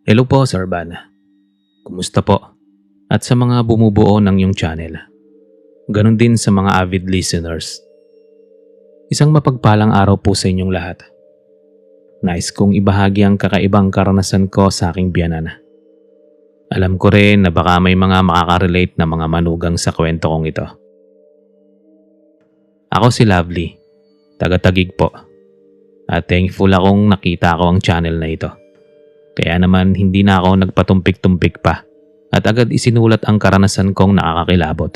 Hello po, Sir Van. Kumusta po? At sa mga bumubuo ng iyong channel. Ganon din sa mga avid listeners. Isang mapagpalang araw po sa inyong lahat. Nais kong ibahagi ang kakaibang karanasan ko sa aking biyanan. Alam ko rin na baka may mga makaka-relate na mga manugang sa kwento kong ito. Ako si Lovely, taga-Taguig po. At thankful akong nakita ko ang channel na ito. Kaya naman hindi na ako nagpatumpik-tumpik pa at agad isinulat ang karanasan kong nakakakilabot.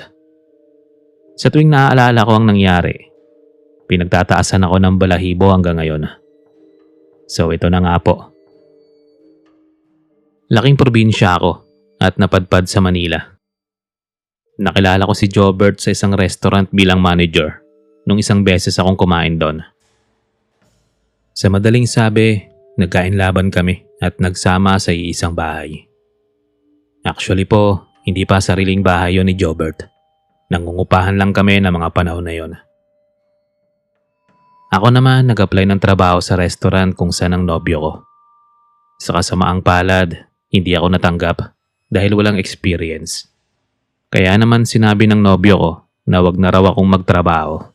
Sa tuwing naaalala ko ang nangyari, pinagtataasan ako ng balahibo hanggang ngayon. So ito na nga po. Laking probinsya ako at napadpad sa Manila. Nakilala ko si Jobert sa isang restaurant bilang manager nung isang beses akong kumain doon. Sa madaling sabi, nagkainlaban kami at nagsama sa iisang bahay. Actually po, hindi pa sariling bahay yon ni Jobert. Nangungupahan lang kami ng mga panahon na yon. Ako naman nag-apply ng trabaho sa restaurant kung saan ang nobyo ko. Sa kasamaang palad, hindi ako natanggap dahil walang experience. Kaya naman sinabi ng nobyo ko na wag na raw akong magtrabaho.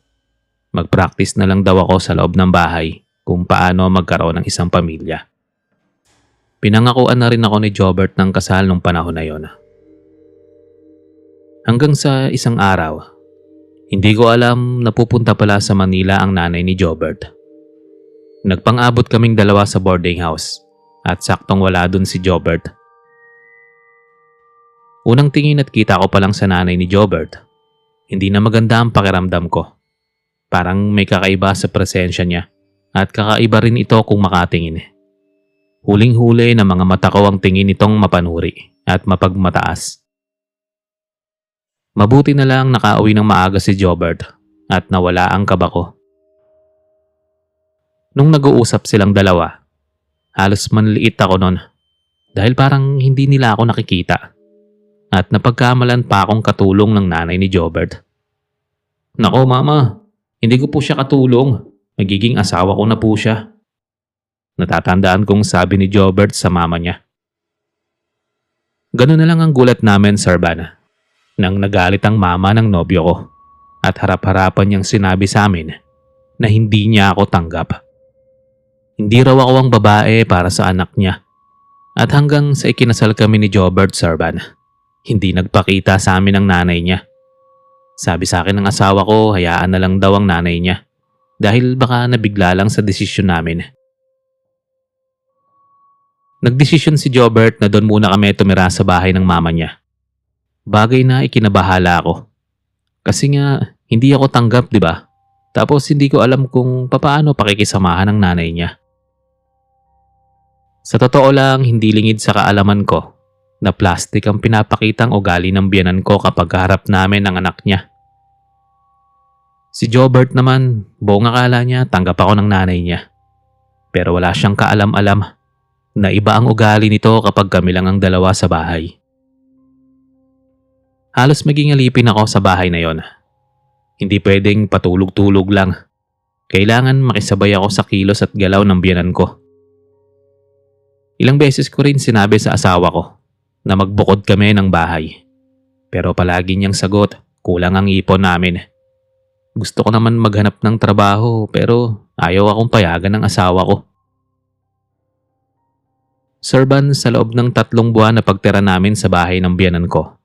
Mag-practice na lang daw ako sa loob ng bahay kung paano magkaroon ng isang pamilya. Pinangakuan na rin ako ni Jobert ng kasal nung panahon na yon. Hanggang sa isang araw, hindi ko alam na pupunta pala sa Manila ang nanay ni Jobert. Nagpang-abot kaming dalawa sa boarding house at saktong wala dun si Jobert. Unang tingin at kita ko pa lang sa nanay ni Jobert, hindi na maganda ang pakiramdam ko. Parang may kakaiba sa presensya niya at kakaiba rin ito kung makatingin. Huling-huli na mga mata ko ang tingin nitong mapanuri at mapagmataas. Mabuti na lang nakauwi ng maaga si Jobert at nawala ang kaba ko. Nung nag-uusap silang dalawa, halos manliit ako nun dahil parang hindi nila ako nakikita at napagkamalan pa akong katulong ng nanay ni Jobert. Nako mama, hindi ko po siya katulong. Magiging asawa ko na po siya. Natatandaan kong sabi ni Jobert sa mama niya. Ganun na lang ang gulat namin, Sir Van, nang nagalit ang mama ng nobyo ko at harap-harapan niyang sinabi sa amin na hindi niya ako tanggap. Hindi raw ako ang babae para sa anak niya. At hanggang sa ikinasal kami ni Jobert, Sir Van, hindi nagpakita sa amin ang nanay niya. Sabi sa akin ng asawa ko, hayaan na lang daw ang nanay niya dahil baka nabigla lang sa desisyon namin. Nagdesisyon si Jobert na doon muna kami tumira sa bahay ng mama niya. Bagay na ikinabahala ako. Kasi nga, hindi ako tanggap, di ba? Tapos hindi ko alam kung papaano pakikisamahan ng nanay niya. Sa totoo lang, hindi lingid sa kaalaman ko na plastic ang pinapakitang ugali ng biyanan ko kapag harap namin ang anak niya. Si Jobert naman, buong akala niya tanggap ako ng nanay niya. Pero wala siyang kaalam-alam na iba ang ugali nito kapag kami lang ang dalawa sa bahay. Halos maging alipin ako sa bahay na yon. Hindi pwedeng patulog-tulog lang. Kailangan makisabay ako sa kilos at galaw ng biyanan ko. Ilang beses ko rin sinabi sa asawa ko na magbukod kami ng bahay. Pero palagi niyang sagot, kulang ang ipon namin. Gusto ko naman maghanap ng trabaho pero ayaw akong payagan ng asawa ko. Sir Van, sa loob ng 3 buwan na pagtira namin sa bahay ng biyanan ko,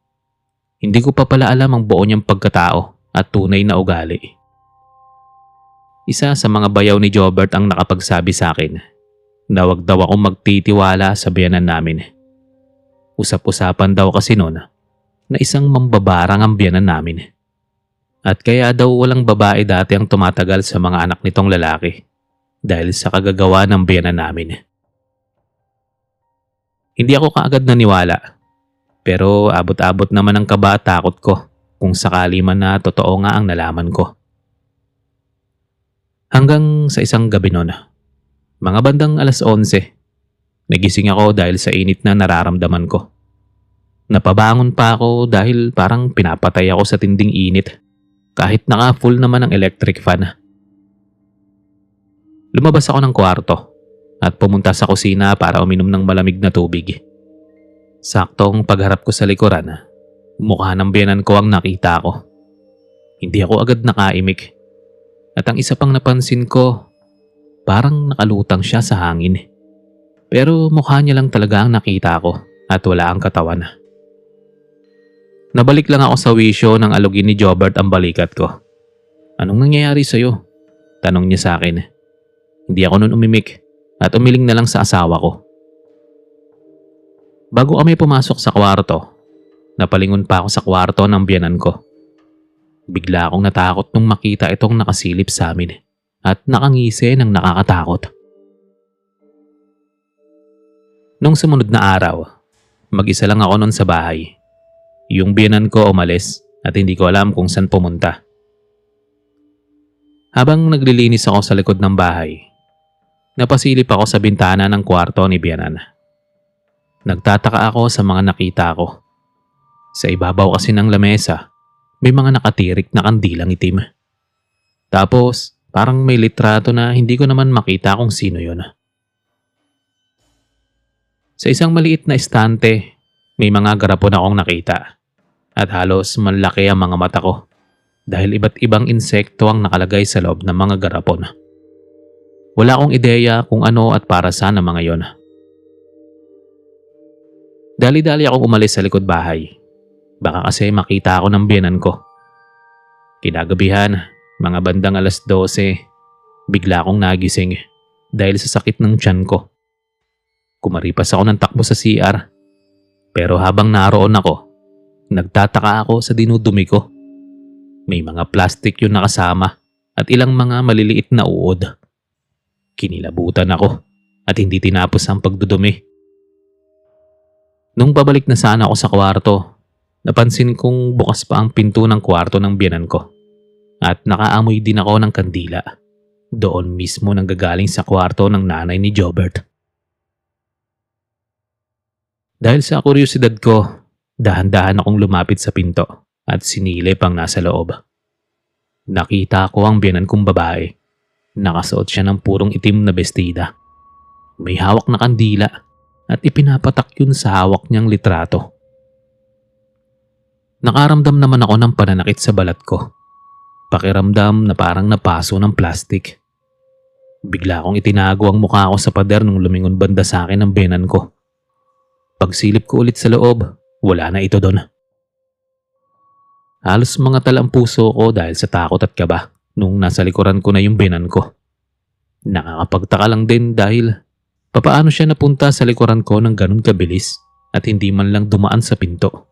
hindi ko pa pala alam ang buo niyang pagkatao at tunay na ugali. Isa sa mga bayaw ni Jobert ang nakapagsabi sa akin na wag daw akong magtitiwala sa biyanan namin. Usap-usapan daw kasi noon na isang mambabarang ang biyanan namin. At kaya daw walang babae dati ang tumatagal sa mga anak nitong lalaki dahil sa kagagawa ng biyanan namin. Hindi ako kaagad naniwala, pero abot-abot naman ang kaba at takot ko kung sakali man na totoo nga ang nalaman ko. Hanggang sa isang gabi noon, mga bandang 11:00, nagising ako dahil sa init na nararamdaman ko. Napabangon pa ako dahil parang pinapatay ako sa tinding init kahit naka-full naman ang electric fan. Lumabas ako ng kwarto at pumunta sa kusina para uminom ng malamig na tubig. Saktong pagharap ko sa likuran, mukha ng biyenan ko ang nakita ko. Hindi ako agad nakaimik. At ang isa pang napansin ko, parang nakalutang siya sa hangin. Pero mukha niya lang talaga ang nakita ko at wala ang katawan. Nabalik lang ako sa wisyo nang alugin ni Jobert ang balikat ko. "Anong nangyayari sa'yo?" tanong niya sa akin. Hindi ako nun umimik at umiling na lang sa asawa ko. Bago kami pumasok sa kwarto, napalingon pa ako sa kwarto ng biyenan ko. Bigla akong natakot nung makita itong nakasilip sa amin at nakangisi ng nakakatakot. Nung sumunod na araw, mag-isa lang ako nun sa bahay. Yung biyenan ko umalis at hindi ko alam kung saan pumunta. Habang naglilinis ako sa likod ng bahay, napasilip ako sa bintana ng kwarto ni biyenan. Nagtataka ako sa mga nakita ko. Sa ibabaw kasi ng lamesa, may mga nakatirik na kandilang itim. Tapos, parang may litrato na hindi ko naman makita kung sino yun. Sa isang maliit na estante, may mga garapon akong nakita. At halos malaki ang mga mata ko dahil iba't ibang insekto ang nakalagay sa loob ng mga garapon. Wala akong ideya kung ano at para saan ang mga yon. Dali-dali akong umalis sa likod bahay. Baka kasi makita ako ng biyenan ko. Kinagabihan, mga bandang 12:00, bigla akong nagising dahil sa sakit ng tiyan ko. Kumaripas ako ng takbo sa CR. Pero habang naroon ako, nagtataka ako sa dinudumi ko. May mga plastic yung nakasama at ilang mga maliliit na uod. Kinilabutan ako at hindi tinapos ang pagdudumi. Nung pabalik na sana ako sa kwarto, napansin kong bukas pa ang pinto ng kwarto ng biyenan ko. At nakaamoy din ako ng kandila. Doon mismo nanggagaling sa kwarto ng nanay ni Jobert. Dahil sa kuryosidad ko, dahan-dahan akong lumapit sa pinto at sinilip ang nasa loob. Nakita ko ang biyenan kong babae. Nakasuot siya ng purong itim na bestida. May hawak na kandila at ipinapatak yun sa hawak niyang litrato. Nakaramdam naman ako ng pananakit sa balat ko. Pakiramdam na parang napaso ng plastic. Bigla akong itinago ang mukha ko sa pader nung lumingon banda sa akin ang biyenan ko. Pagsilip ko ulit sa loob, wala na ito doon. Halos mga talang puso ko dahil sa takot at kaba nung nasa likuran ko na yung biyenan ko. Nakakapagtaka lang din dahil papaano siya napunta sa likuran ko ng ganun kabilis at hindi man lang dumaan sa pinto.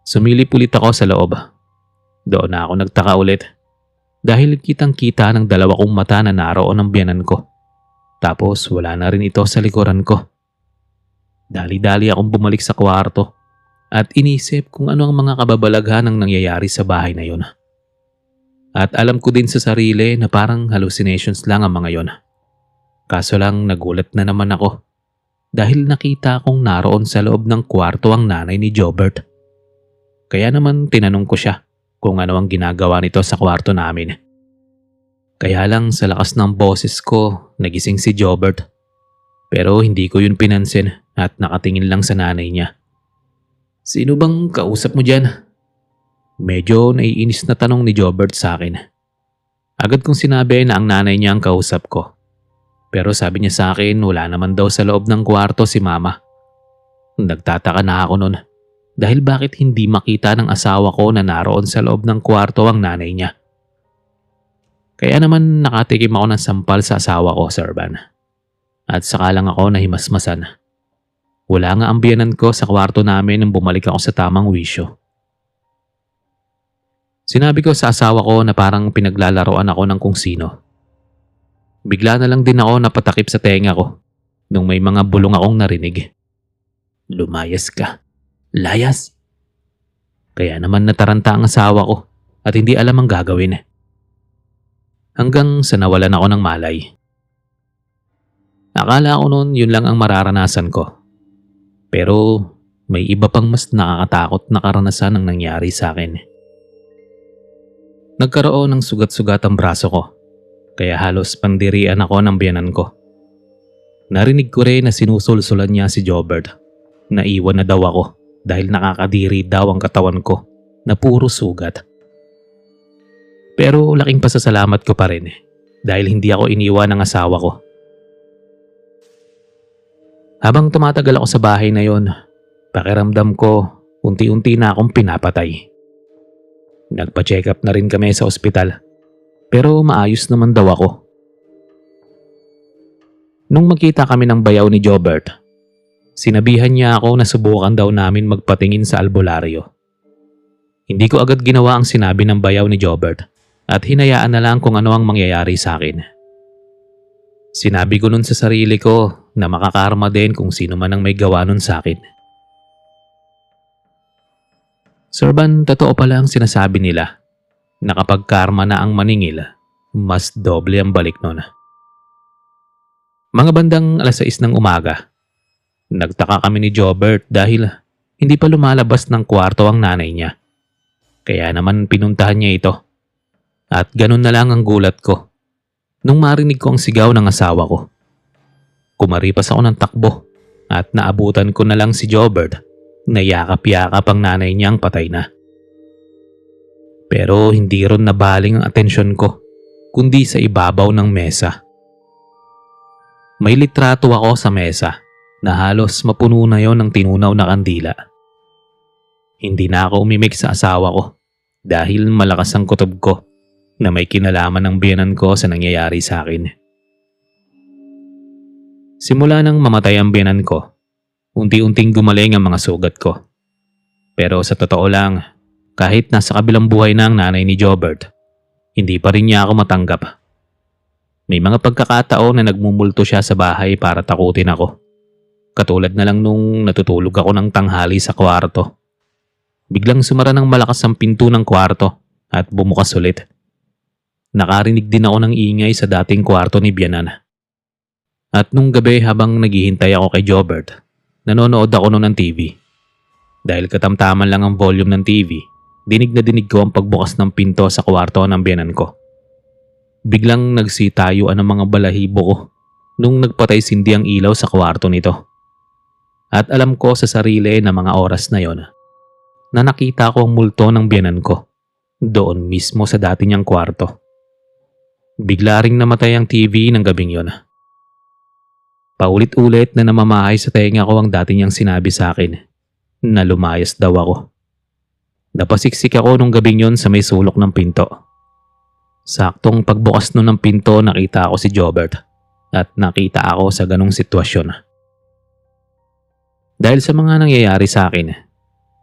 Sumilip ulit ako sa loob. Doon na ako nagtaka ulit dahil kitang-kita ng dalawa kong mata na naroon ang biyenan ko. Tapos wala na rin ito sa likuran ko. Dali-dali akong bumalik sa kwarto at inisip kung ano ang mga kababalaghan ang nangyayari sa bahay na yon. At alam ko din sa sarili na parang hallucinations lang ang mga yon. Kaso lang nagulat na naman ako dahil nakita kong naroon sa loob ng kwarto ang nanay ni Jobert. Kaya naman tinanong ko siya kung ano ang ginagawa nito sa kwarto namin. Kaya lang sa lakas ng boses ko nagising si Jobert. Pero hindi ko yun pinansin at nakatingin lang sa nanay niya. "Sino bang kausap mo dyan?" Medyo naiinis na tanong ni Jobert sa akin. Agad kong sinabi na ang nanay niya ang kausap ko. Pero sabi niya sa akin wala naman daw sa loob ng kwarto si mama. Nagtataka na ako nun dahil bakit hindi makita ng asawa ko na naroon sa loob ng kwarto ang nanay niya. Kaya naman nakatikim ako ng sampal sa asawa ko, Sir Van. At saka lang ako nahimasmasan. Wala nga ang biyenan ko sa kwarto namin nang bumalik ako sa tamang wisyo. Sinabi ko sa asawa ko na parang pinaglalaroan ako ng kung sino. Bigla na lang din ako napatakip sa tenga ko nung may mga bulong akong narinig. "Lumayas ka. Layas." Kaya naman nataranta ang asawa ko at hindi alam ang gagawin. Hanggang sa nawalan ako ng malay. Akala ko noon yun lang ang mararanasan ko. Pero may iba pang mas nakakatakot na karanasan ang nangyari sa akin. Nagkaroon ng sugat-sugat ang braso ko. kaya halos pandirian ako ng biyanan ko. Narinig ko rin na sinusulsulan niya si Jobert. Naiwan na daw ako dahil nakakadiri daw ang katawan ko na puro sugat. Pero laking pasasalamat ko pa rin dahil hindi ako iniwan ng asawa ko. Habang tumatagal ako sa bahay na yon, pakiramdam ko unti-unti na akong pinapatay. Nagpa-check up na rin kami sa ospital pero maayos naman daw ako. Nung magkita kami ng bayaw ni Jobert, sinabihan niya ako na subukan daw namin magpatingin sa albularyo. Hindi ko agad ginawa ang sinabi ng bayaw ni Jobert at hinayaan na lang kung ano ang mangyayari sa akin. Sinabi ko nun sa sarili ko na makakarma din kung sino man ang may gawa nun sa akin. Sir Van, totoo pala ang sinasabi nila na kapag karma na ang maningil, mas doble ang balik nun. Mga bandang 6:00 ng umaga, nagtaka kami ni Jobert dahil hindi pa lumalabas ng kwarto ang nanay niya. Kaya naman pinuntahan niya ito. At ganun na lang ang gulat ko nung marinig ko ang sigaw ng asawa ko. Kumaripas ako ng takbo at naabutan ko na lang si Jobert na yakap-yakap ang nanay niyang patay na. Pero hindi ron nabaling ang atensyon ko kundi sa ibabaw ng mesa. May litrato ako sa mesa na halos mapuno na yon ng tinunaw na kandila. Hindi na ako umimik sa asawa ko dahil malakas ang kutob ko na may kinalaman ng biyenan ko sa nangyayari sa akin. Simula nang mamatay ang biyenan ko, unti-unting gumaling ang mga sugat ko. Pero sa totoo lang, kahit nasa kabilang buhay na ang nanay ni Jobert, hindi pa rin niya ako matanggap. May mga pagkakataon na nagmumulto siya sa bahay para takutin ako. Katulad na lang nung natutulog ako ng tanghali sa kwarto. Biglang sumara ng malakas ang pinto ng kwarto at bumukas ulit. Nakarinig din ako ng ingay sa dating kwarto ni Bianan. At nung gabi habang naghihintay ako kay Jobert, nanonood ako noon ng TV. Dahil katamtaman lang ang volume ng TV, dinig na dinig ko ang pagbukas ng pinto sa kwarto ng biyanan ko. Biglang nagsitayuan ang mga balahibo ko nung nagpatay sindi ang ilaw sa kwarto nito. At alam ko sa sarili na mga oras na yon na nakita ko ang multo ng biyanan ko doon mismo sa dati niyang kwarto. Bigla ring namatay ang TV ng gabing yon. Paulit-ulit na namamahay sa tenga ko ang dati niyang sinabi sa akin na lumayas daw ako. Napasiksik ako nung gabing yon sa may sulok ng pinto. Saktong pagbukas nun ng pinto nakita ako si Jobert at nakita ako sa ganong sitwasyon. Dahil sa mga nangyayari sa akin,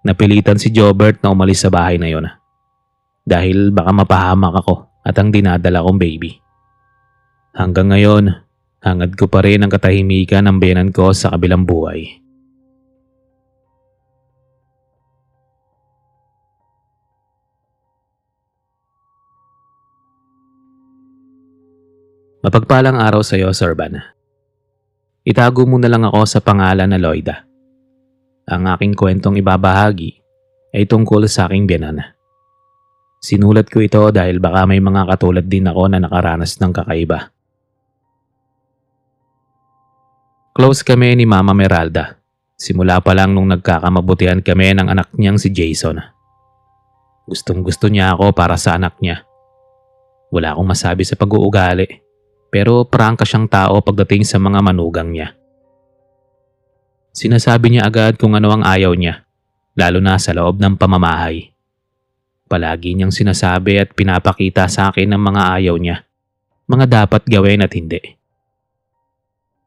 napilitan si Jobert na umalis sa bahay na yon. Dahil baka mapahamak ako at ang dinadala kong baby. Hanggang ngayon, hangad ko pa rin ang katahimikan ng biyenan ko sa kabilang buhay. Mapagpalang araw sa iyo, Sir Van. Itago mo na lang ako sa pangalan na Loida. Ang aking kwentong ibabahagi ay tungkol sa aking biyenan. Sinulat ko ito dahil baka may mga katulad din ako na nakaranas ng kakaiba. Close kami ni Mama Meralda. Simula pa lang nung nagkakamabutihan kami ng anak niyang si Jason. Gustong-gusto niya ako para sa anak niya. Wala akong masabi sa pag-uugali, pero prangka siyang tao pagdating sa mga manugang niya. Sinasabi niya agad kung ano ang ayaw niya, lalo na sa loob ng pamamahay. Palagi niyang sinasabi at pinapakita sa akin ang mga ayaw niya, mga dapat gawin at hindi.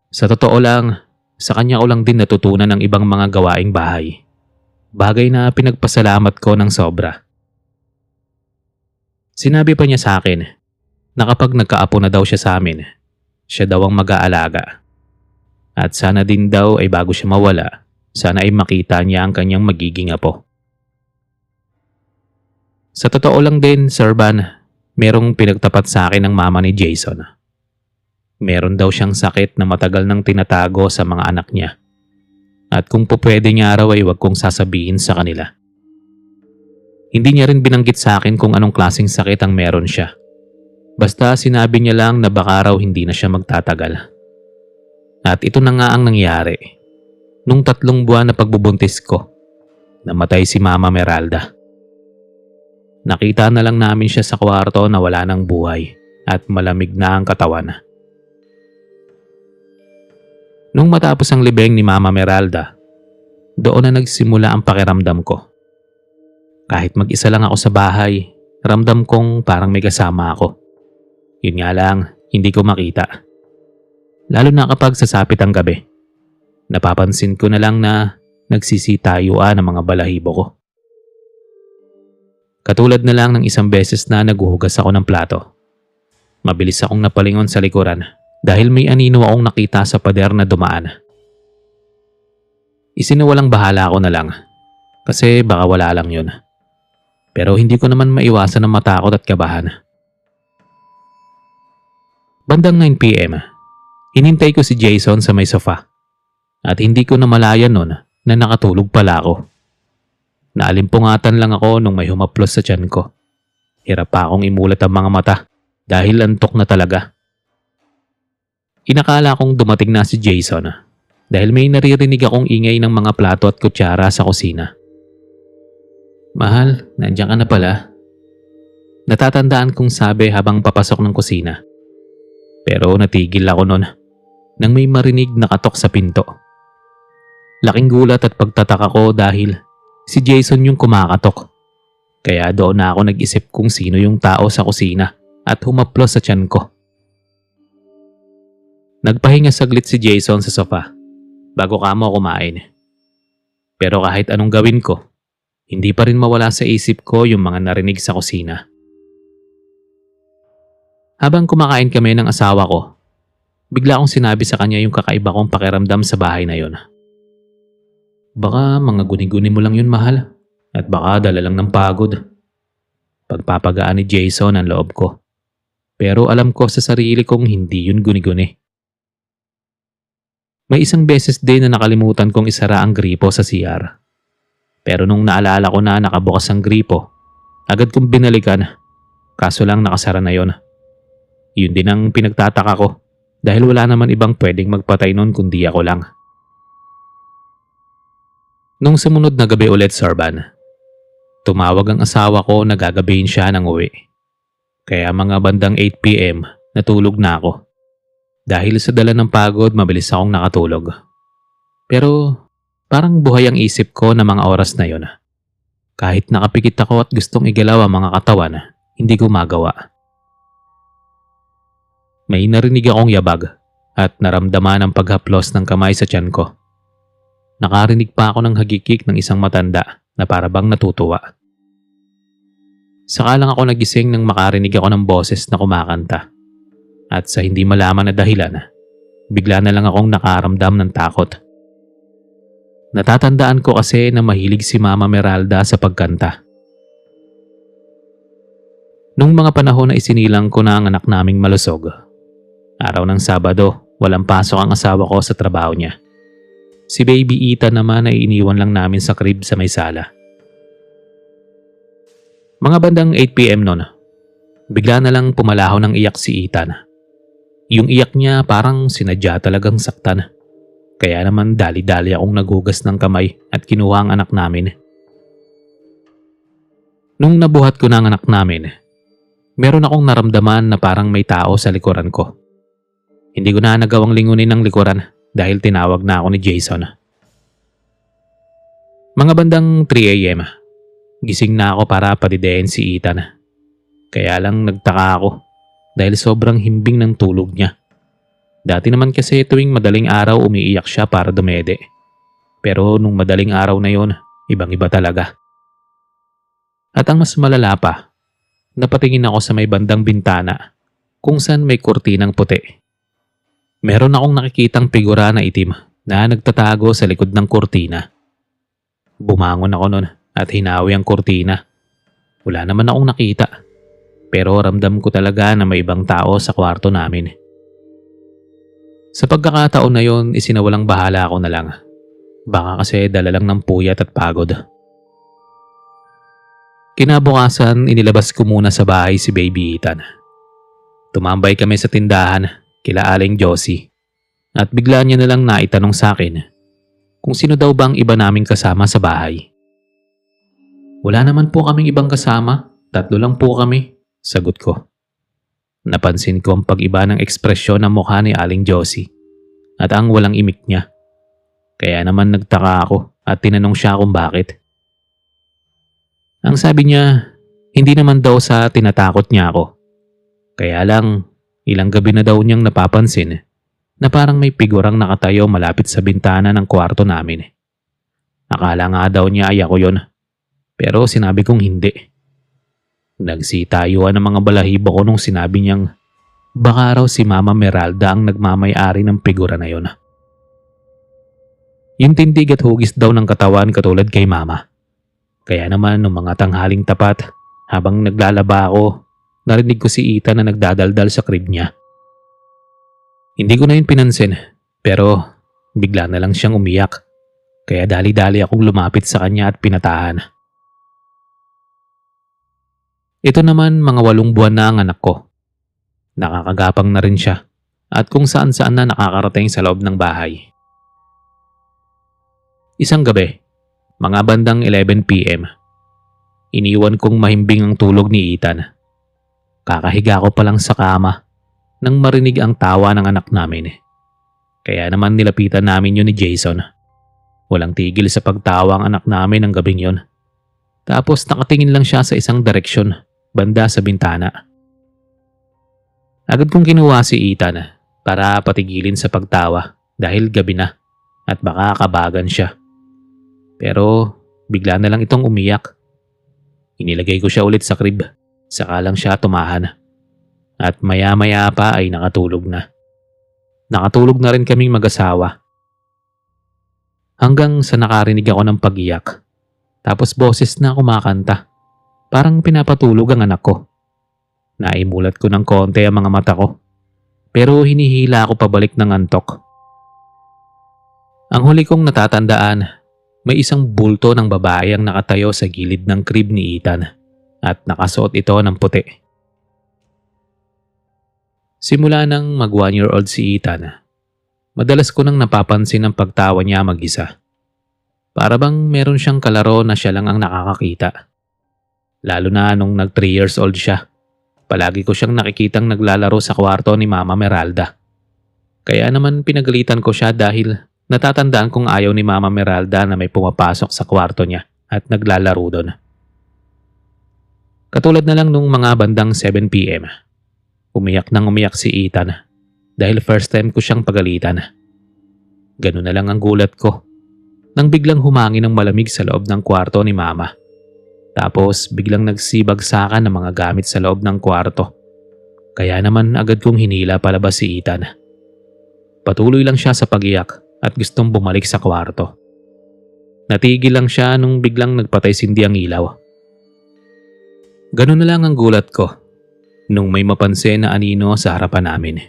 Sa totoo lang, sa kanya ko lang din natutunan ang ibang mga gawaing bahay. Bagay na pinagpasalamat ko ng sobra. Sinabi pa niya sa akin na kapag nagkaapo na daw siya sa amin, siya daw ang mag-aalaga. At sana din daw ay bago siya mawala, sana ay makita niya ang kanyang magiging apo. Sa totoo lang din, Sir Van, merong pinagtapat sa akin ng mama ni Jason. Meron daw siyang sakit na matagal nang tinatago sa mga anak niya. At kung pupwede niya araw ay huwag kong sasabihin sa kanila. Hindi niya rin binanggit sa akin kung anong klaseng sakit ang meron siya. Basta sinabi niya lang na baka raw hindi na siya magtatagal. At ito na nga ang nangyari. Nung 3 buwan na pagbubuntis ko, namatay si Mama Meralda. Nakita na lang namin siya sa kwarto na wala ng buhay at malamig na ang katawan. Nung matapos ang libing ni Mama Meralda, doon na nagsimula ang pakiramdam ko. Kahit mag-isa lang ako sa bahay, ramdam kong parang may kasama ako. Yun nga lang, hindi ko makita. Lalo na kapag sasapit ang gabi. Napapansin ko na lang na nagsisitayuan ang mga balahibo ko. Katulad na lang ng isang beses na naguhugas ako ng plato. Mabilis akong napalingon sa likuran dahil may anino akong nakita sa pader na dumaan. Isinawalang bahala ako na lang kasi baka wala lang yun. Pero hindi ko naman maiwasan na matakot at kabahan. Bandang 9 PM, hinintay ko si Jason sa may sofa at hindi ko namalayan nun na nakatulog pala ako. Naalimpungatan lang ako nung may humaplos sa tiyan ko. Hirap pa akong imulat ang mga mata dahil antok na talaga. Inakala kong dumating na si Jason dahil may naririnig akong ingay ng mga plato at kutsara sa kusina. "Mahal, nandiyan ka na pala." Natatandaan kong sabi habang papasok ng kusina. Pero natigil ako nun nang may marinig na katok sa pinto. Laking gulat at pagtataka ko dahil si Jason yung kumakatok. Kaya doon na ako nag-isip kung sino yung tao sa kusina at humaplos sa tiyan ko. Nagpahinga saglit si Jason sa sofa bago kamo kumain. Pero kahit anong gawin ko, hindi pa rin mawala sa isip ko yung mga narinig sa kusina. Habang kumakain kami ng asawa ko, bigla akong sinabi sa kanya yung kakaiba kong pakiramdam sa bahay na yon. "Baka mga guni-guni mo lang yun, mahal. At baka dala lang ng pagod." Pagpapagaan ni Jason ang loob ko. Pero alam ko sa sarili kong hindi yun guni-guni. May isang beses din na nakalimutan kong isara ang gripo sa CR. Pero nung naalala ko na nakabukas ang gripo, agad kong binalikan. Kaso lang nakasara na yon. Yun din ang pinagtataka ko dahil wala naman ibang pwedeng magpatay nun kundi ako lang. Nung sumunod na gabi ulit, Sarban, tumawag ang asawa ko na gagabihin siya ng uwi. Kaya mga bandang 8 PM natulog na ako. Dahil sa dala ng pagod, mabilis akong nakatulog. Pero parang buhay ang isip ko na mga oras na yon. Kahit nakapikit ako at gustong igalaw ang mga katawan, hindi ko magawa. May narinig akong yabag at naramdaman ang paghaplos ng kamay sa tiyan ko. Nakarinig pa ako ng hagikik ng isang matanda na parabang natutuwa. Saka lang ako nagising nang makarinig ako ng boses na kumakanta. At sa hindi malaman na dahilan, bigla na lang akong nakaramdam ng takot. Natatandaan ko kasi na mahilig si Mama Meralda sa pagkanta. Nung mga panahon na isinilang ko na ang anak naming malusog, araw ng Sabado, walang pasok ang asawa ko sa trabaho niya. Si Baby Ethan naman ay iniwan lang namin sa crib sa may sala. Mga bandang 8 PM noon, bigla na lang pumalaho ng iyak si Ethan. Yung iyak niya parang sinadya talagang saktan. Kaya naman dali-dali akong naghugas ng kamay at kinuha ang anak namin. Nung nabuhat ko na ang anak namin, meron akong naramdaman na parang may tao sa likuran ko. Hindi ko na nagawang lingunin ng likuran dahil tinawag na ako ni Jason. Mga bandang 3 AM, gising na ako para padidein si Ethan. Kaya lang nagtaka ako dahil sobrang himbing ng tulog niya. Dati naman kasi tuwing madaling araw umiiyak siya para dumede. Pero nung madaling araw na yon, ibang-iba talaga. At ang mas malala pa, napatingin ako sa may bandang bintana kung saan may kurtinang puti. Meron akong nakikitang figura na itim na nagtatago sa likod ng kurtina. Bumangon ako nun at hinawi ang kurtina. Wala naman akong nakita. Pero ramdam ko talaga na may ibang tao sa kwarto namin. Sa pagkakataon na yon, isinawalang bahala ako na lang. Baka kasi dala lang ng puyat at pagod. Kinabukasan, inilabas ko muna sa bahay si Baby Ethan. Tumambay kami sa tindahan kila Aling Josie at bigla niya nalang naitanong sa akin kung sino daw bang iba naming kasama sa bahay. Wala naman po kaming ibang kasama, 3 lang po kami, sagot ko. Napansin ko ang pag-iba ng ekspresyon ng mukha ni Aling Josie at ang walang imik niya. Kaya naman nagtaka ako at tinanong siya kung bakit. Ang sabi niya, hindi naman daw sa tinatakot niya ako. Kaya lang, ilang gabi na daw niyang napapansin na parang may figurang nakatayo malapit sa bintana ng kwarto namin. Akala nga daw niya ay ako yon, pero sinabi kong hindi. Nagsitayuan ng mga balahibo ko nung sinabi niyang baka raw si Mama Meralda ang nagmamay-ari ng figura na yon. Yung tindig at hugis daw ng katawan katulad kay Mama. Kaya naman nung mga tanghaling tapat, habang naglalaba ako, narinig ko si Ethan na nagdadaldal sa crib niya. Hindi ko na yun pinansin, pero bigla na lang siyang umiyak. Kaya dali-dali akong lumapit sa kanya at pinatahan. Ito naman mga 8 buwan na ang anak ko. Nakakagapang na rin siya at kung saan-saan na nakakarating sa loob ng bahay. Isang gabi, mga bandang 11 p.m., iniwan kong mahimbing ang tulog ni Ethan. Kakahiga ko pa lang sa kama nang marinig ang tawa ng anak namin. Kaya naman nilapitan namin yun ni Jason. Walang tigil sa pagtawa ang anak namin ng gabing yon. Tapos nakatingin lang siya sa isang direksyon, banda sa bintana. Agad kong kinuha si Ethan para patigilin sa pagtawa dahil gabi na at baka kabagan siya. Pero bigla na lang itong umiyak. Inilagay ko siya ulit sa crib, saka lang siya tumahan. At maya-maya pa ay nakatulog na. Nakatulog na rin kaming mag-asawa. Hanggang sa nakarinig ako ng pag-iyak. Tapos boses na kumakanta. Parang pinapatulog ang anak ko. Naimulat ko ng konti ang mga mata ko. Pero hinihila ako pabalik ng antok. Ang huli kong natatandaan, may isang bulto ng babae ang nakatayo sa gilid ng crib ni Ethan at nakasuot ito ng puti. Simula nang mag 1-year-old si Ethan, madalas ko nang napapansin ang pagtawa niya mag-isa. Para bang meron siyang kalaro na siya lang ang nakakakita. Lalo na nung nag 3 years old siya, palagi ko siyang nakikitang naglalaro sa kwarto ni Mama Meralda. Kaya naman pinagalitan ko siya dahil natatandaan kong ayaw ni Mama Meralda na may pumapasok sa kwarto niya at naglalaro doon. Katulad na lang nung mga bandang 7 p.m. Umiyak nang umiyak si Ethan dahil first time ko siyang pagalitan. Ganun na lang ang gulat ko nang biglang humangin ng malamig sa loob ng kwarto ni Mama. Tapos biglang nagsibagsakan ng mga gamit sa loob ng kwarto. Kaya naman agad kong hinila palabas si Ethan. Patuloy lang siya sa pag-iyak at gustong bumalik sa kwarto. Natigil lang siya nung biglang nagpatay-sindi ang ilaw. Ganun na lang ang gulat ko nung may mapansin na anino sa harapan namin.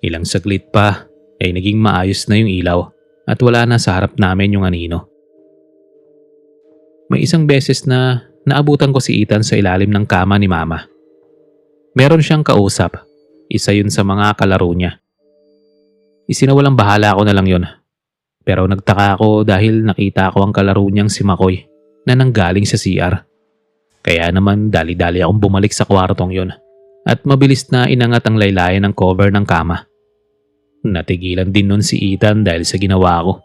Ilang saglit pa ay naging maayos na yung ilaw at wala na sa harap namin yung anino. May isang beses na naabutan ko si Ethan sa ilalim ng kama ni Mama. Meron siyang kausap, isa yun sa mga kalaro niya. Isinawalang bahala ko na lang yun. Pero nagtaka ako dahil nakita ko ang kalaro niyang si Makoy na nanggaling sa CR. Kaya naman dali-dali akong bumalik sa kwartong yun at mabilis na inangat ang laylayan ng cover ng kama. Natigilan din nun si Ethan dahil sa ginawa ko.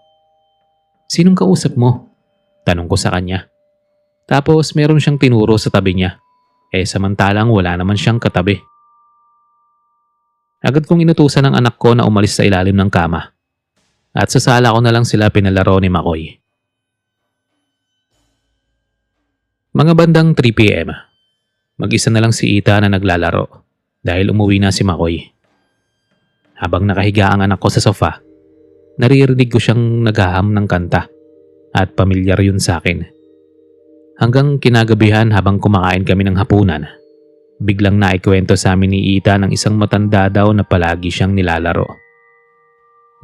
Sinong kausap mo? Tanong ko sa kanya. Tapos meron siyang tinuro sa tabi niya. Samantalang wala naman siyang katabi. Agad kong inutusan ng anak ko na umalis sa ilalim ng kama. At sa sala ko na lang sila pinalaro ni Makoy. Mga bandang 3 p.m. Mag-isa na lang si Ethan na naglalaro dahil umuwi na si Makoy. Habang nakahiga ang anak ko sa sofa, naririnig ko siyang naghaham ng kanta at pamilyar yun sa akin. Hanggang kinagabihan habang kumakain kami ng hapunan, biglang naikwento sa amin ni Ethan ng isang matanda daw na palagi siyang nilalaro.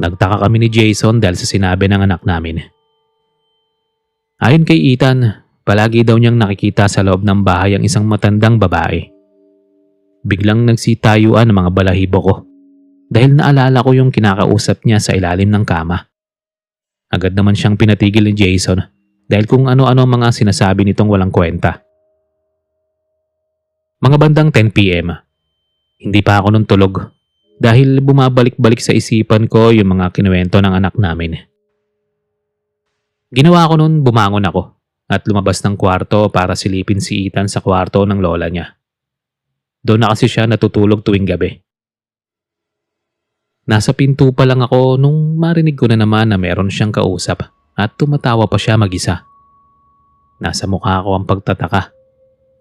Nagtaka kami ni Jason dahil sa sinabi ng anak namin. Ayon kay Ethan, palagi daw niyang nakikita sa loob ng bahay ang isang matandang babae. biglang nagsitayuan ang mga balahibo ko dahil naalala ko yung kinakausap niya sa ilalim ng kama. Agad naman siyang pinatigil ni Jason dahil kung ano-ano ang mga sinasabi nitong walang kwenta. Mga bandang 10 p.m. Hindi pa ako nun tulog dahil bumabalik-balik sa isipan ko yung mga kinuwento ng anak namin. Ginawa ko nun, bumangon ako at lumabas ng kwarto para silipin si Ethan sa kwarto ng lola niya. Doon na kasi siya natutulog tuwing gabi. Nasa pinto pa lang ako nung marinig ko na naman na meron siyang kausap at tumatawa pa siya mag-isa. Nasa mukha ko ang pagtataka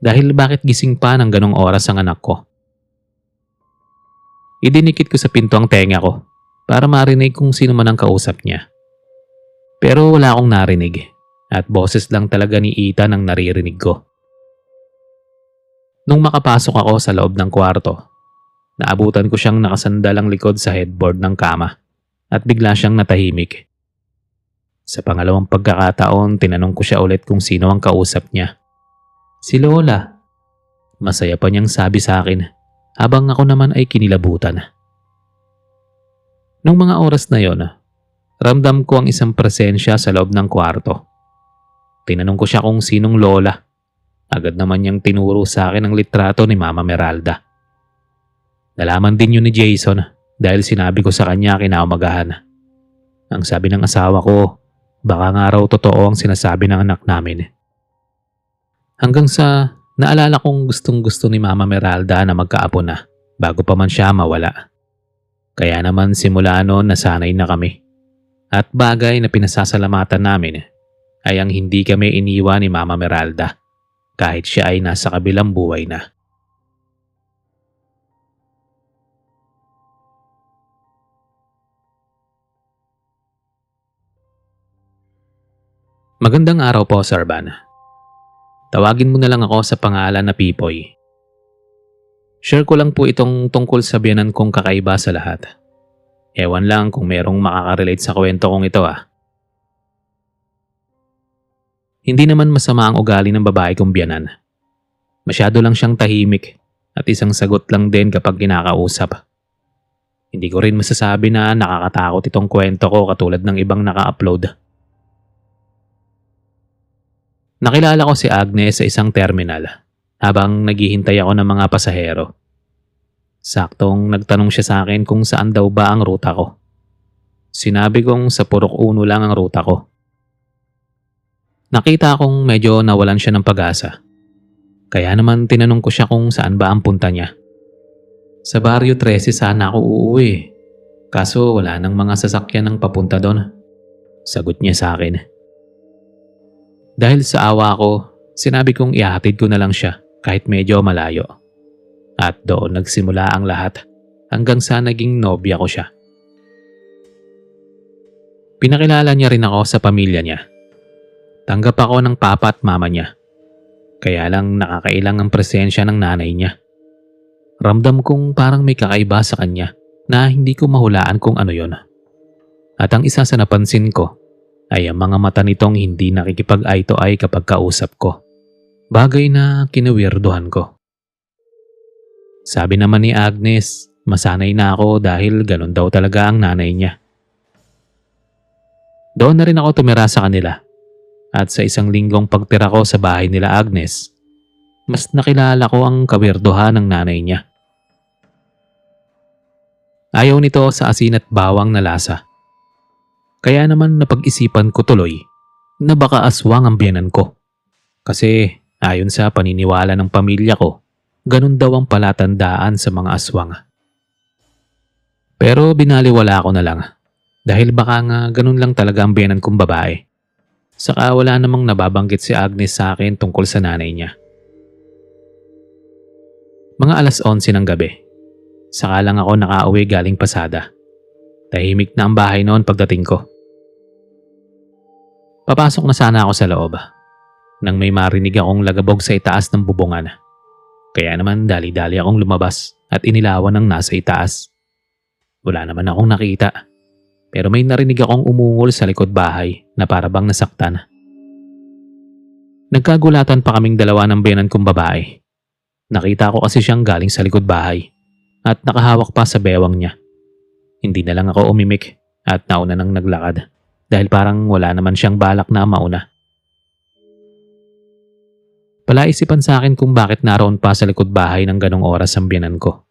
dahil bakit gising pa ng ganong oras ang anak ko. Idinikit ko sa pinto ang tenga ko para marinig kung sino man ang kausap niya. Pero wala akong narinig at boses lang talaga ni Ethan ang naririnig ko. Nung makapasok ako sa loob ng kwarto, naabutan ko siyang nakasandalang likod sa headboard ng kama at bigla siyang natahimik. Sa pangalawang pagkakataon, tinanong ko siya ulit kung sino ang kausap niya. Si Lola. Masaya pa niyang sabi sa akin habang ako naman ay kinilabutan. Nung mga oras na yon, ramdam ko ang isang presensya sa loob ng kwarto. Tinanong ko siya kung sinong lola. Agad naman niyang tinuro sa akin ang litrato ni Mama Meralda. Nalaman din yun ni Jason dahil sinabi ko sa kanya kinaumagahan. Ang sabi ng asawa ko, baka nga raw totoo ang sinasabi ng anak namin. Hanggang sa naalala kong gustong-gusto ni Mama Meralda na magkaapo na bago pa man siya mawala. Kaya naman simula noon nasanay na kami. At bagay na pinasasalamatan namin ay ang hindi kami iniwan ni Mama Meralda kahit siya ay nasa kabilang buhay na. Magandang araw po, Sir Van. Tawagin mo na lang ako sa pangalan na Pipoy. Share ko lang po itong tungkol sa biyanan kong kakaiba sa lahat. Ewan lang kung merong makaka-relate sa kwento kong ito . Hindi naman masama ang ugali ng babae kong biyanan. Masyado lang siyang tahimik at isang sagot lang din kapag kinakausap. Hindi ko rin masasabi na nakakatakot itong kwento ko katulad ng ibang naka-upload. Nakilala ko si Agnes sa isang terminal habang naghihintay ako ng mga pasahero. Saktong nagtanong siya sa akin kung saan daw ba ang ruta ko. Sinabi kong sa Purok 1 lang ang ruta ko. Nakita kong medyo nawalan siya ng pag-asa. Kaya naman tinanong ko siya kung saan ba ang punta niya. Sa Barrio 13 sana ako uuwi. Kaso wala nang mga sasakyan ng papunta doon. Sagot niya sa akin. Dahil sa awa ko, sinabi kong ihahatid ko na lang siya kahit medyo malayo. At doon nagsimula ang lahat hanggang sa naging nobya ko siya. Pinakilala niya rin ako sa pamilya niya. Tanggap ako ng papa at mama niya. Kaya lang nakakailang ang presensya ng nanay niya. Ramdam kong parang may kakaiba sa kanya na hindi ko mahulaan kung ano yon. At ang isa sa napansin ko ay ang mga mata nitong hindi nakikipag-eye to eye kapag kausap ko. Bagay na kinawirduhan ko. Sabi naman ni Agnes, masanay na ako dahil ganun daw talaga ang nanay niya. Doon na rin ako tumira sa kanila. At sa isang linggong pagtira ko sa bahay nila Agnes, mas nakilala ko ang kawirduhan ng nanay niya. Ayaw nito sa asin at bawang na lasa. Kaya naman napag-isipan ko tuloy na baka aswang ang biyanan ko. Kasi ayon sa paniniwala ng pamilya ko, ganun daw ang palatandaan sa mga aswang. Pero binaliwala ko na lang dahil baka nga ganun lang talaga ang biyanan kong babae. Saka wala namang nababanggit si Agnes sa akin tungkol sa nanay niya. Mga 11:00 ng gabi. Saka lang ako nakauwi galing pasada. Tahimik na ang bahay noon pagdating ko. Papasok na sana ako sa loob nang may marinig akong lagabog sa itaas ng bubungan. Kaya naman dali-dali akong lumabas at inilawan ng nasa itaas. Wala naman akong nakita. Pero may narinig akong umungol sa likod bahay na para bang nasaktan. Nagkagulatan pa kaming dalawa ng biyanan kong babae. Nakita ko kasi siyang galing sa likod bahay at nakahawak pa sa bewang niya. Hindi na lang ako umimik at nauna nang naglakad dahil parang wala naman siyang balak na mauna. Palaisipan sa akin kung bakit naroon pa sa likod bahay ng ganong oras ang biyenan ko.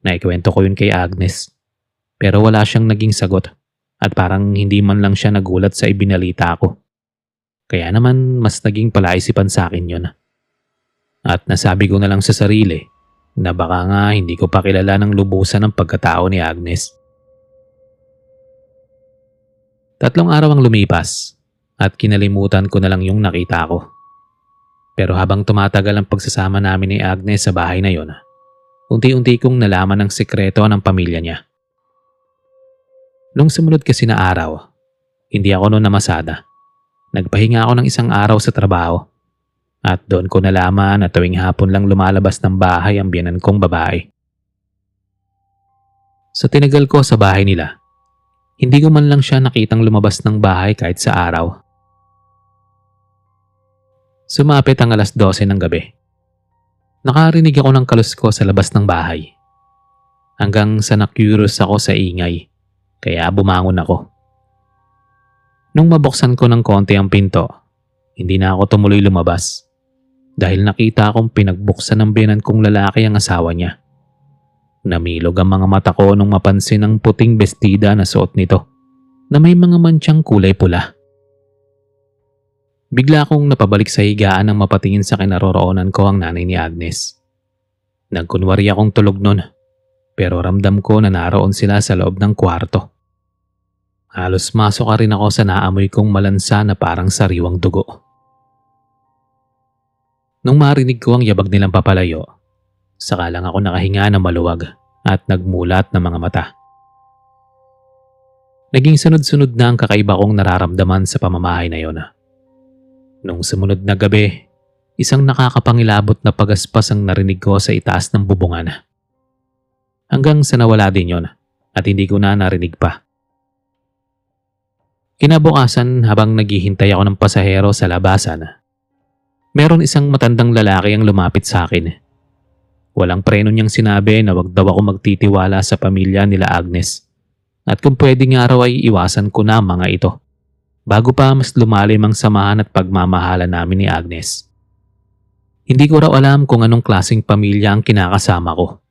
Naikwento ko yun kay Agnes pero wala siyang naging sagot at parang hindi man lang siya nagulat sa ibinalita ko. Kaya naman mas naging palaisipan sa akin yun. At nasabi ko na lang sa sarili na baka nga hindi ko pa kilala ng lubusan ng pagkatao ni Agnes. 3 araw ang lumipas at kinalimutan ko na lang yung nakita ko. Pero habang tumatagal ang pagsasama namin ni Agnes sa bahay na yon, unti-unti kong nalaman ang sikreto ng pamilya niya. Nung sumunod kasi na araw, hindi ako noon namasada. Nagpahinga ako ng 1 araw sa trabaho at doon ko nalaman na tuwing hapon lang lumalabas ng bahay ang biyenan kong babae. Sa tinagal ko sa bahay nila, hindi ko man lang siya nakitang lumabas ng bahay kahit sa araw. Sumapit ang 12:00 ng gabi. Nakarinig ako ng kalusko sa labas ng bahay. Hanggang sa na-curious ako sa ingay, kaya bumangon ako. Nung mabuksan ko ng konti ang pinto, hindi na ako tumuloy lumabas dahil nakita akong pinagbuksan ng biyenan kong lalaki ang asawa niya. Namilog ang mga mata ko nung mapansin ang puting bestida na suot nito na may mga mantsang kulay pula. Bigla akong napabalik sa higaan nang mapatingin sa kinaroroonan ko ang nanay ni Agnes. Nagkunwari akong tulog nun, pero ramdam ko na naroon sila sa loob ng kwarto. Halos masok rin ako sa naamoy kong malansa na parang sariwang dugo. Nung marinig ko ang yabag nilang papalayo, saka lang ako nakahinga na maluwag at nagmulat ng mga mata. Naging sunod-sunod na ang kakaiba kong nararamdaman sa pamamahay na yon. Nung sumunod na gabi, isang nakakapangilabot na pagaspas ang narinig ko sa itaas ng bubungan. Hanggang sa nawala din yon at hindi ko na narinig pa. Kinabukasan habang naghihintay ako ng pasahero sa labasan, meron isang matandang lalaki ang lumapit sa akin. Walang preno niyang sinabi na wag daw ako magtitiwala sa pamilya nila Agnes at kung pwede nga raw ay iwasan ko na mga ito bago pa mas lumalim ang samahan at pagmamahalan namin ni Agnes. Hindi ko raw alam kung anong klaseng pamilya ang kinakasama ko.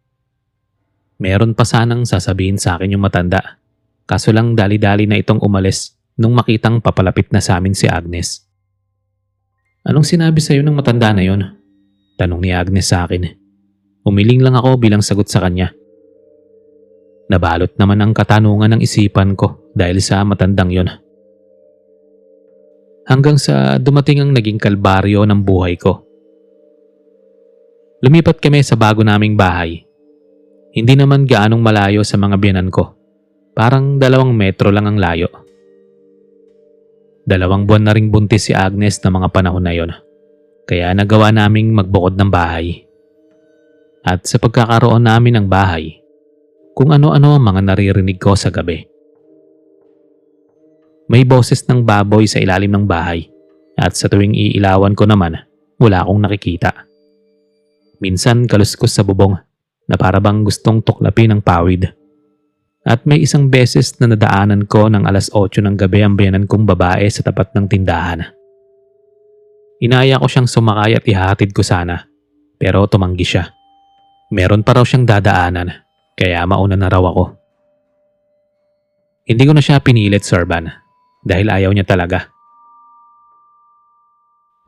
Meron pa sanang sasabihin sa akin yung matanda, kaso lang dali-dali na itong umalis nung makitang papalapit na sa amin si Agnes. Anong sinabi sa iyo ng matanda na yon? Tanong ni Agnes sa akin. Umiling lang ako bilang sagot sa kanya. Nabalot naman ang katanungan ng isipan ko dahil sa matandang yon. Hanggang sa dumating ang naging kalbaryo ng buhay ko. Lumipat kami sa bago naming bahay. Hindi naman gaanong malayo sa mga biyenan ko. Parang 2 metro lang ang layo. 2 buwan na ring buntis si Agnes na mga panahon na yon. Kaya nagawa naming magbukod ng bahay. At sa pagkakaroon namin ng bahay, kung ano-ano ang mga naririnig ko sa gabi. May boses ng baboy sa ilalim ng bahay at sa tuwing iilawan ko naman, wala akong nakikita. Minsan kaluskos sa bubong na parabang gustong tuklapin ang pawid. At may isang beses na nadaanan ko ng 8:00 ng gabi ang biyenan kong babae sa tapat ng tindahan. Inaya ko siyang sumakay at ihahatid ko sana, pero tumanggi siya. Meron pa raw siyang dadaanan, kaya mauna na raw ako. Hindi ko na siya pinilit, Sir Van, dahil ayaw niya talaga.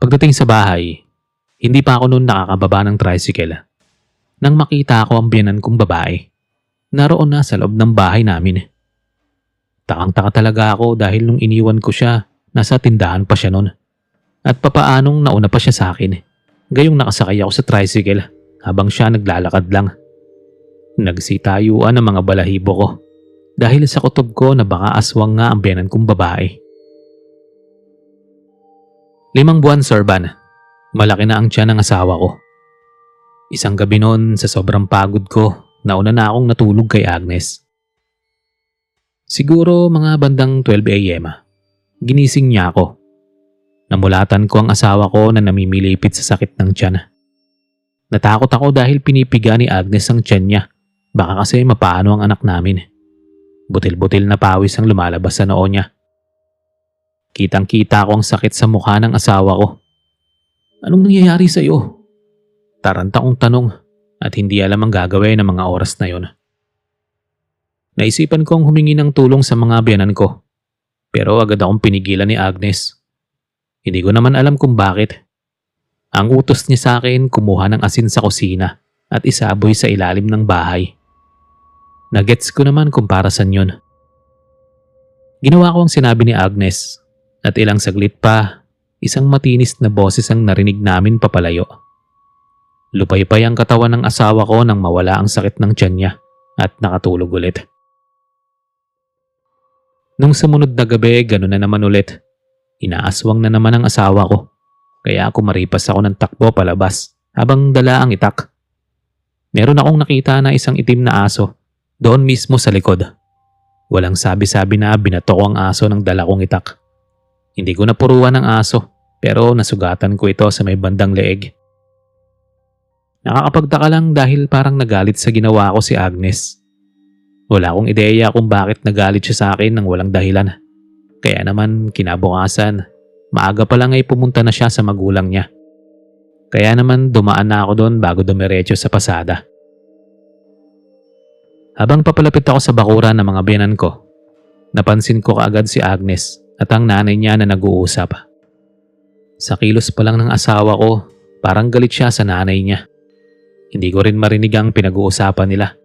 Pagdating sa bahay, hindi pa ako noon nakakababa ng tricycle. Nang makita ko ang biyenan kong babae, naroon na sa loob ng bahay namin. Takang-taka talaga ako dahil nung iniwan ko siya, nasa tindahan pa siya noon. At papaanong nauna pa siya sa akin. Gayong nakasakay ako sa tricycle habang siya naglalakad lang. Nagsitayuan ang mga balahibo ko dahil sa kutob ko na baka aswang nga ang biyenan kong babae. 5 buwan, Sir Van. Malaki na ang tiyan ng asawa ko. Isang gabi noon sa sobrang pagod ko, nauna na akong natulog kay Agnes. Siguro mga bandang 12 AM, ginising niya ako. Namulatan ko ang asawa ko na namimilipit sa sakit ng tiyan. Natakot ako dahil pinipiga ni Agnes ang tiyan niya. Baka kasi mapaano ang anak namin. Butil-butil na pawis ang lumalabas sa noo niya. Kitang-kita ko ang sakit sa mukha ng asawa ko. Anong nangyayari sa iyo? Taranta kong tanong at hindi alam ang gagawin ng mga oras na yon. Naisipan kong humingi ng tulong sa mga biyanan ko. Pero agad akong pinigilan ni Agnes. Hindi ko naman alam kung bakit. Ang utos niya sa akin kumuha ng asin sa kusina at isaboy sa ilalim ng bahay. Nagets ko naman kung para saan yun. Ginawa ko ang sinabi ni Agnes at ilang saglit pa, isang matinis na boses ang narinig namin papalayo. Lupaypay ang katawan ng asawa ko nang mawala ang sakit ng tiyan niya at nakatulog ulit. Nung sumunod na gabi, gano'n na naman ulit. Inaaswang na naman ang asawa ko. Kaya ako maripas ako ng takbo palabas habang dala ang itak. Meron akong nakita na isang itim na aso doon mismo sa likod. Walang sabi-sabi na binato ko ang aso ng dala kong itak. Hindi ko napuruan ng aso pero nasugatan ko ito sa may bandang leeg. Nakakapagtaka lang dahil parang nagalit sa ginawa ko si Agnes. Wala akong ideya kung bakit nagalit siya sa akin nang walang dahilan. Kaya naman kinabukasan, maaga pa lang ay pumunta na siya sa magulang niya. Kaya naman dumaan na ako doon bago dumiretso sa pasada. Habang papalapit ako sa bakuran ng mga biyanan ko, napansin ko kaagad si Agnes at ang nanay niya na nag-uusap. Sa kilos pa lang ng asawa ko, parang galit siya sa nanay niya. Hindi ko rin marinig ang pinag-uusapan nila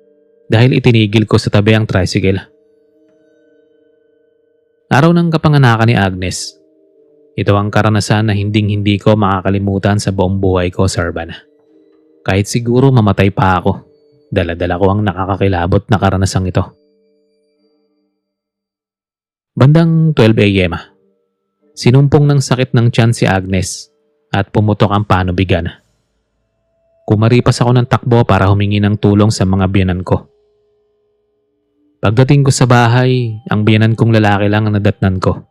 dahil itinigil ko sa tabi ang tricycle. Araw ng kapanganakan ni Agnes. Ito ang karanasan na hinding-hindi ko makakalimutan sa buong buhay ko, Sir Van. Kahit siguro mamatay pa ako, dala-dala ko ang nakakakilabot na karanasang ito. Bandang 12 a.m. Sinumpong ng sakit ng tiyan si Agnes at pumutok ang panubigan. Kumaripas ako ng takbo para humingi ng tulong sa mga biyanan ko. Pagdating ko sa bahay, ang biyanan kong lalaki lang ang nadatnan ko.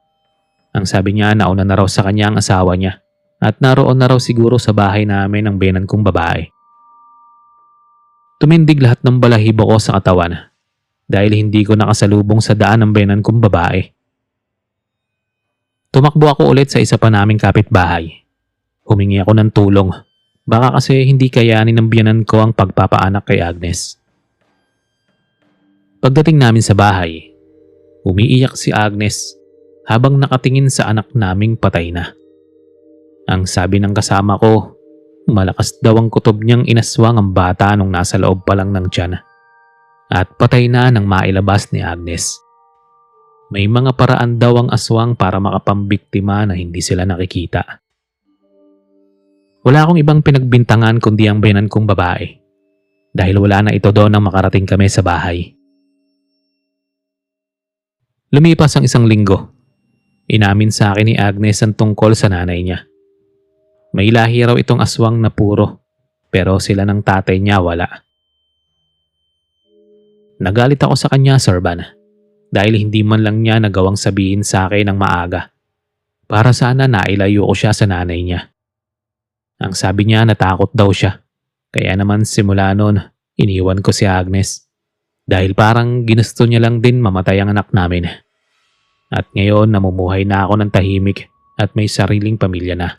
Ang sabi niya nauna na raw sa kanya ang asawa niya at naroon na raw siguro sa bahay namin ang biyanan kong babae. Tumindig lahat ng balahibo ko sa katawan dahil hindi ko nakasalubong sa daan ang biyanan kong babae. Tumakbo ako ulit sa isa pa naming kapitbahay. Humingi ako ng tulong. Baka kasi hindi kayanin ng biyanan ko ang pagpapaanak kay Agnes. Pagdating namin sa bahay, umiiyak si Agnes habang nakatingin sa anak naming patay na. Ang sabi ng kasama ko, malakas daw ang kutob niyang inaswang ang bata nung nasa loob pa lang ng tiyan. At patay na nang mailabas ni Agnes. May mga paraan daw ang aswang para makapambiktima na hindi sila nakikita. Wala akong ibang pinagbintangan kundi ang biyanan kong babae. Dahil wala na ito doon nang makarating kami sa bahay. Lumipas ang isang linggo. Inamin sa akin ni Agnes ang tungkol sa nanay niya. May lahi raw itong aswang na puro, pero sila ng tatay niya wala. Nagalit ako sa kanya, Sir Van, dahil hindi man lang niya nagawang sabihin sa akin ng maaga. Para sana nailayo ko siya sa nanay niya. Ang sabi niya natakot daw siya, kaya naman simula noon iniwan ko si Agnes. Dahil parang ginusto niya lang din mamatay ang anak namin. At ngayon namumuhay na ako ng tahimik at may sariling pamilya na.